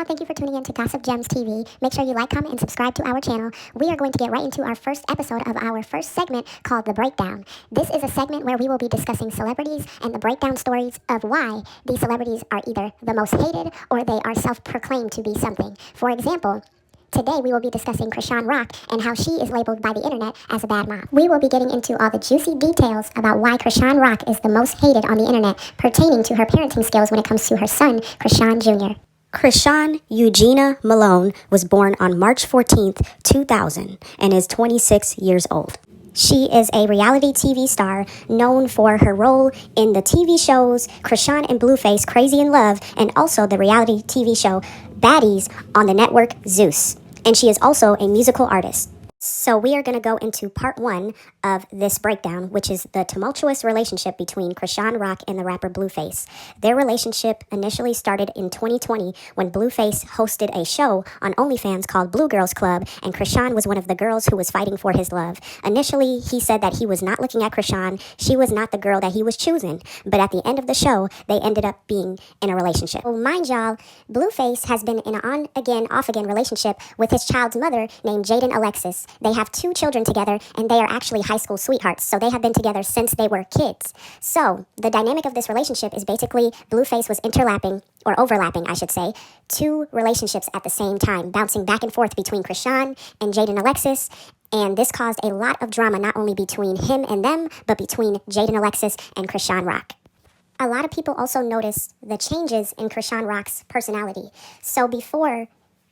y'all. Thank you for tuning in to Gossip Gems TV. Make sure you like, comment, and subscribe to our channel. We are going to get right into our first episode of our first segment called The Breakdown. This is a segment where we will be discussing celebrities and the breakdown stories of why these celebrities are either the most hated or they are self-proclaimed to be something. For example, today we will be discussing Chrisean Rock and how she is labeled by the internet as a bad mom. We will be getting into all the juicy details about why Chrisean Rock is the most hated on the internet pertaining to her parenting skills when it comes to her son, Chrisean Jr. Chrisean Eugenia Malone was born on March 14th, 2000, and is 26 years old. She is a reality TV star known for her role in the TV shows Chrisean and Blueface Crazy in Love and also the reality TV show Baddies on the network Zeus. And she is also a musical artist. So we are going to go into part one of this breakdown, which is the tumultuous relationship between Chrisean Rock and the rapper Blueface. Their relationship initially started in 2020 when Blueface hosted a show on OnlyFans called Blue Girls Club, and Chrisean was one of the girls who was fighting for his love. Initially, he said that he was not looking at Chrisean. She was not the girl that he was choosing. But at the end of the show, they ended up being in a relationship. Well, mind y'all, Blueface has been in an on-again, off-again relationship with his child's mother named Jaden Alexis. They have 2 children together, and they are actually high school sweethearts, so they have been together since they were kids. So, the dynamic of this relationship is basically Blueface was overlapping, I should say, 2 relationships at the same time, bouncing back and forth between Chrisean and Jaden Alexis, and this caused a lot of drama not only between him and them, but between Jaden Alexis and Chrisean Rock. A lot of people also noticed the changes in Chrisean Rock's personality. So before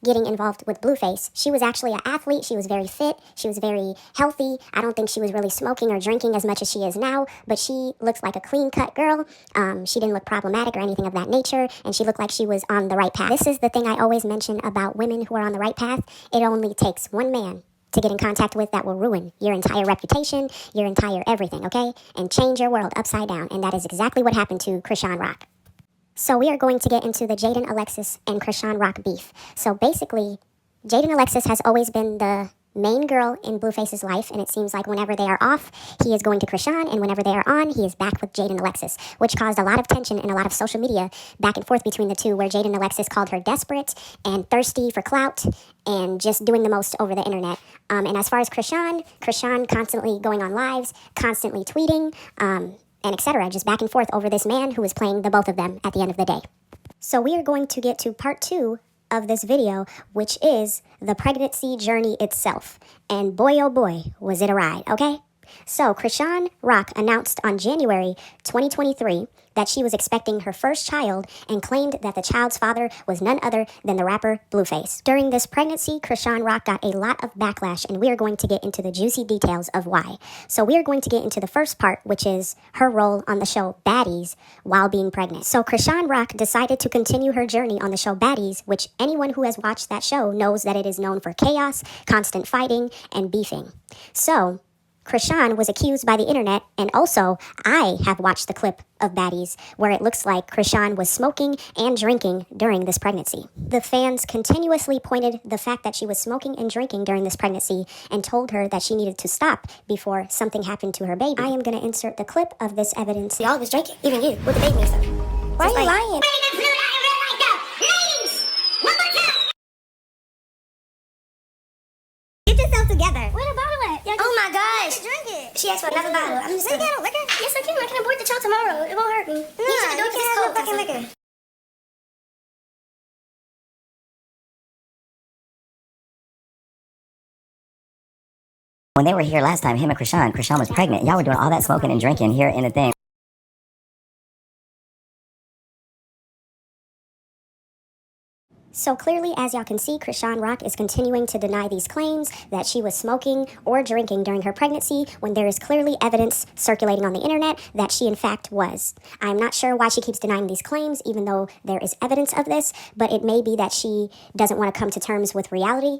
getting involved with Blueface, she was actually an athlete. She was very fit. She was very healthy. I don't think she was really smoking or drinking as much as she is now, but she looks like a clean-cut girl. She didn't look problematic or anything of that nature, and she looked like she was on the right path. This is the thing I always mention about women who are on the right path. It only takes one man to get in contact with that will ruin your entire reputation, your entire everything, okay? And change your world upside down, and that is exactly what happened to Chrisean Rock. So we are going to get into the Jaden Alexis and Chrisean Rock beef. So basically, Jaden Alexis has always been the main girl in Blueface's life, and it seems like whenever they are off, he is going to Chrisean, and whenever they are on, he is back with Jaden Alexis, which caused a lot of tension and a lot of social media back and forth between the two, where Jaden Alexis called her desperate and thirsty for clout and just doing the most over the internet. And as far as Chrisean constantly going on lives, constantly tweeting, and etc., just back and forth over this man who is playing the both of them at the end of the day. So we are going to get to part 2 of this video, which is the pregnancy journey itself. And boy, oh boy, was it a ride, okay? So Chrisean Rock announced on January 2023 that she was expecting her first child and claimed that the child's father was none other than the rapper Blueface. During this pregnancy, Chrisean Rock got a lot of backlash, and we are going to get into the juicy details of why. So we are going to get into the first part, which is her role on the show Baddies while being pregnant. So Chrisean Rock decided to continue her journey on the show Baddies, which anyone who has watched that show knows that it is known for chaos, constant fighting, and beefing. So Chrisean was accused by the internet, and also I have watched the clip of Baddies where it looks like Chrisean was smoking and drinking during this pregnancy. The fans continuously pointed the fact that she was smoking and drinking during this pregnancy and told her that she needed to stop before something happened to her baby. I am going to insert the clip of this evidence. Y'all was drinking, even you, with the baby and stuff. Why are you lying? Get yourself together. Where the bottle at? Oh my gosh. Drink it. She asked for another bottle. I'm just Drink it, liquor? Yes, I can. I can abort the child tomorrow. It won't hurt me. You can have no fucking liquor. When they were here last time, him and Chrisean was pregnant. Y'all were doing all that smoking and drinking here in the thing. So clearly, as y'all can see, Chrisean Rock is continuing to deny these claims that she was smoking or drinking during her pregnancy when there is clearly evidence circulating on the internet that she in fact was. I'm not sure why she keeps denying these claims, even though there is evidence of this, but it may be that she doesn't want to come to terms with reality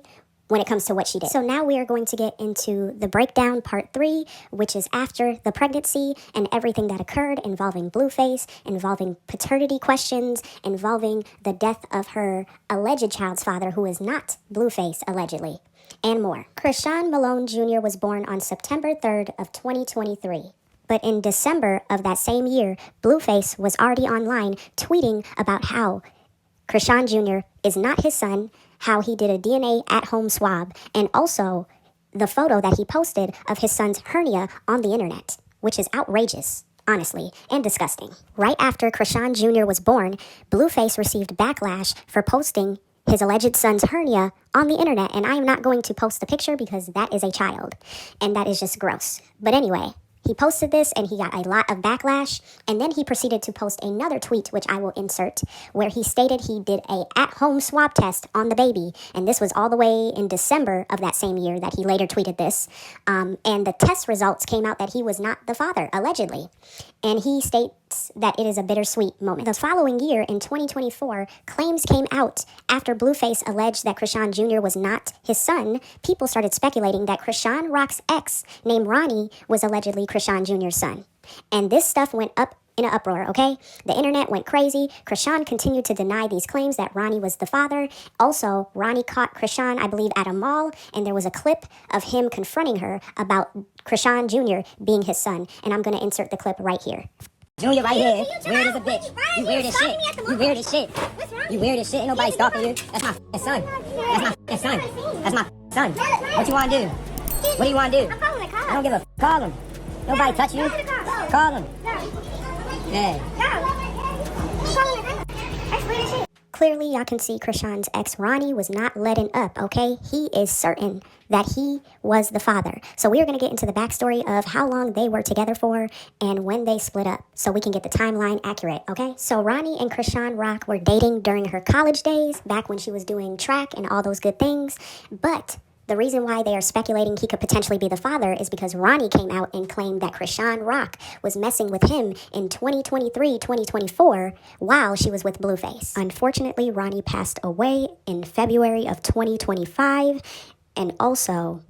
when it comes to what she did. So now we are going to get into the breakdown part 3, which is after the pregnancy and everything that occurred involving Blueface, involving paternity questions, involving the death of her alleged child's father, who is not Blueface, allegedly, and more. Chrisean Malone Jr. was born on September 3rd of 2023. But in December of that same year, Blueface was already online tweeting about how Chrisean Jr. is not his son, how he did a DNA at-home swab, and also the photo that he posted of his son's hernia on the internet, which is outrageous, honestly, and disgusting. Right after Chrisean Jr. was born, Blueface received backlash for posting his alleged son's hernia on the internet, and I am not going to post the picture because that is a child, and that is just gross. But anyway, he posted this and he got a lot of backlash, and then he proceeded to post another tweet, which I will insert, where he stated he did a at-home swab test on the baby, and this was all the way in December of that same year that he later tweeted this, and the test results came out that he was not the father, allegedly, and he states that it is a bittersweet moment. The following year, in 2024, claims came out after Blueface alleged that Chrisean Jr. was not his son. People started speculating that Chrisean Rock's ex, named Ronnie, was allegedly Chrisean Jr.'s son. And this stuff went up in an uproar, okay? The internet went crazy. Chrisean continued to deny these claims that Ronnie was the father. Also, Ronnie caught Chrisean, I believe, at a mall, and there was a clip of him confronting her about Chrisean Jr. being his son. And I'm going to insert the clip right here. Junior right here, weird as a bitch. You weird as shit. You weird as shit. You weird as shit. Ain't nobody stalking you. That's my f***ing son. That's my f***ing son. That's my f***ing son. What you want to do? What do you want to do? I'm calling the cops. I don't give a f***. Call him. Nobody touch you. Call him. Yeah. That's weird as shit. Clearly, y'all can see Chrisean's ex, Ronnie, was not letting up, okay? He is certain that he was the father. So we are going to get into the backstory of how long they were together for and when they split up so we can get the timeline accurate, okay? So Ronnie and Chrisean Rock were dating during her college days, back when she was doing track and all those good things, but the reason why they are speculating he could potentially be the father is because Ronnie came out and claimed that Chrisean Rock was messing with him in 2023, 2024 while she was with Blueface. Unfortunately, Ronnie passed away in February of 2025 and also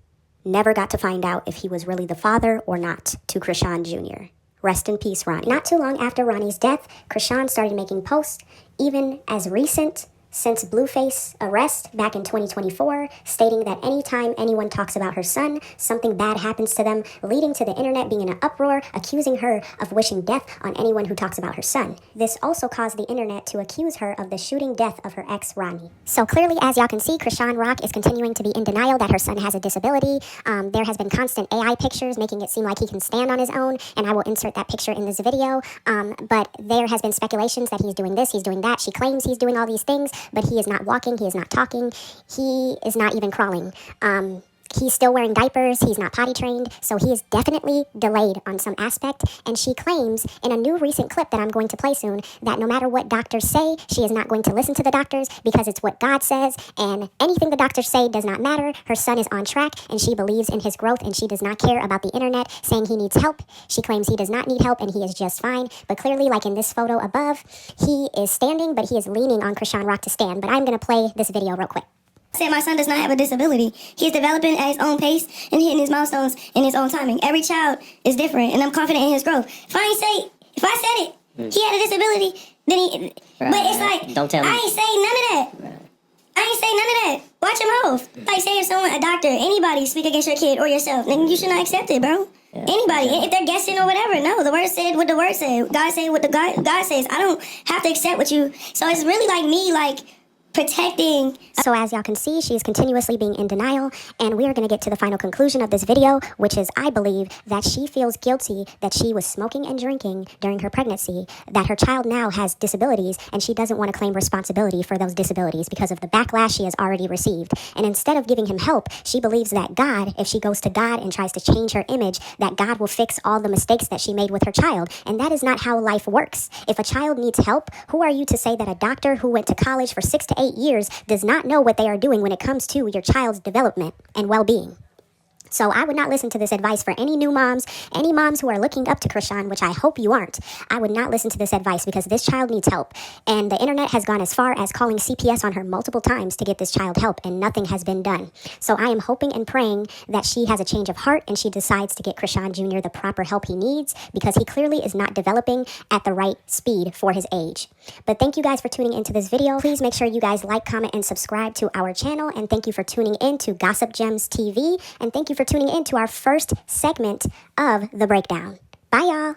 never got to find out if he was really the father or not to Chrisean Jr. Rest in peace, Ronnie. Not too long after Ronnie's death, Chrisean started making posts, even as recent since Blueface arrest back in 2024, stating that anytime anyone talks about her son, something bad happens to them, leading to the internet being in an uproar, accusing her of wishing death on anyone who talks about her son. This also caused the internet to accuse her of the shooting death of her ex, Ronnie. So clearly, as y'all can see, Chrisean Rock is continuing to be in denial that her son has a disability. There has been constant AI pictures making it seem like he can stand on his own, and I will insert that picture in this video. But there has been speculations that he's doing this, he's doing that. She claims he's doing all these things, but he is not walking, he is not talking, he is not even crawling. He's still wearing diapers, he's not potty trained, so he is definitely delayed on some aspect, and she claims in a new recent clip that I'm going to play soon that no matter what doctors say, she is not going to listen to the doctors because it's what God says, and anything the doctors say does not matter. Her son is on track, and she believes in his growth, and she does not care about the internet saying he needs help. She claims he does not need help, and he is just fine, but clearly, like in this photo above, he is standing, but he is leaning on Chrisean Rock to stand, but I'm going to play this video real quick. Said my son does not have a disability. He's developing at his own pace and hitting his milestones in his own timing. Every child is different, and I'm confident in his growth. If I said it, he had a disability, then he. Right. But it's like, don't tell me. I ain't say none of that. Right. I ain't say none of that. Watch him move. Like, say if someone, a doctor, anybody speak against your kid or yourself, then you should not accept it, bro. Yeah. Anybody, if they're guessing or whatever, no, the word said what the word said. God said what the God says. I don't have to accept what you. So it's really like me, like, protecting. So as y'all can see, she's continuously being in denial, and we are going to get to the final conclusion of this video, which is I believe that she feels guilty that she was smoking and drinking during her pregnancy, that her child now has disabilities, and she doesn't want to claim responsibility for those disabilities because of the backlash she has already received. And instead of giving him help, she believes that God, if she goes to God and tries to change her image, that God will fix all the mistakes that she made with her child. And that is not how life works. If a child needs help, who are you to say that a doctor who went to college for 6 to 8 years does not know what they are doing when it comes to your child's development and well-being? So I would not listen to this advice for any new moms, any moms who are looking up to Chrisean, which I hope you aren't. I would not listen to this advice because this child needs help. And the internet has gone as far as calling CPS on her multiple times to get this child help, and nothing has been done. So I am hoping and praying that she has a change of heart and she decides to get Chrisean Jr. the proper help he needs, because he clearly is not developing at the right speed for his age. But thank you guys for tuning into this video. Please make sure you guys like, comment, and subscribe to our channel. And thank you for tuning in to Gossip Gems TV. And thank you for tuning in to our first segment of The Breakdown. Bye, y'all.